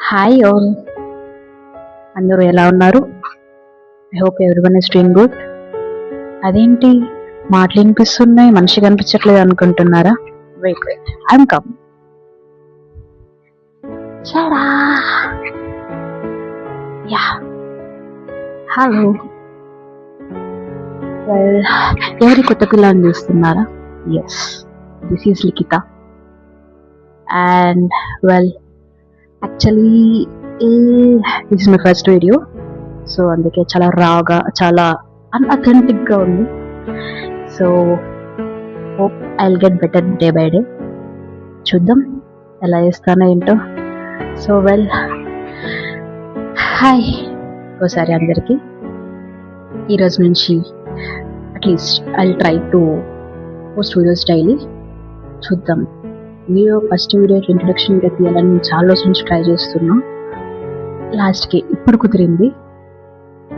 Hi all, అందరూ ఎలా ఉన్నారు? I hope everyone is doing good. అదేంటి మాటలు వినిపిస్తున్నాయి, మనిషి కనిపించట్లేదు అనుకుంటున్నారా? Wait wait, I'm come. చడా యా, హలో. వెల్, ఎవరి కొత్త పిల్లని చూస్తున్నారా? Yes, this is Likhita. And well, actually this is my first video, so అందుకే చాలా రాగా, చాలా అన్అథెంటిక్గా ఉంది. So hope I will get better day by day. చూద్దాం ఎలా చేస్తానో ఏంటో. సో వెల్, హాయ్ ఒకసారి అందరికీ. ఈరోజు నుంచి at least I will try to post videos daily. చూద్దాం. ఫస్ట్ వీడియోకి ఇంట్రొడక్షన్ వీడియో తీయాలని నేను చాలా రోజుల నుంచి ట్రై చేస్తున్నా. లాస్ట్కి ఇప్పుడు కుదిరింది.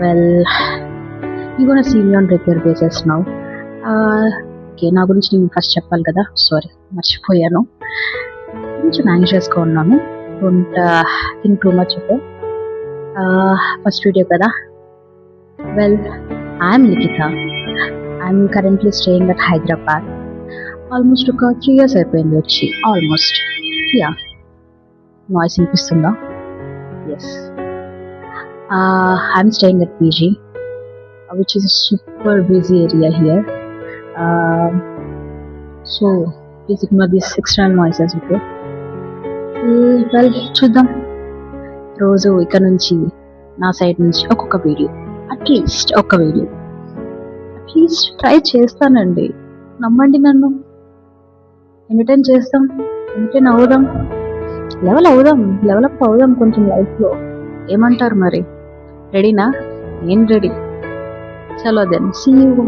Well, you gonna see me on regular basis now. Okay, నా గురించి నేను ఫస్ట్ చెప్పాలి కదా, సారీ మర్చిపోయాను. కొంచెం యాంగ్షియస్గా ఉన్నాను, don't think too much of it. First video కదా. Well, I'm Likhita. I'm currently staying at Hyderabad. Almost ఒక 3 years అయిపోయింది వచ్చి, ఆల్మోస్ట్. యా, నాయిస్ వినిపిస్తుందా? Yes, I'm staying at PG, which is super busy area here. So please ignore this external noises. Okay, well చూద్దాం. రోజు ఇక్కడ నుంచి నా సైడ్ నుంచి ఒక్కొక్క వీడియో, అట్లీస్ట్ ఒక్క వీడియో అట్లీస్ట్ ట్రై చేస్తానండి. నమ్మండి నన్ను. ఎంటర్టైన్ చేస్తాం, ఎంటర్టైన్ అవుదాం, లెవెలప్ అవుదాం కొంచెం లైఫ్లో. ఏమంటారు మరి? రెడీనా? నేను రెడీ. చలో దెన్, సీ యూ.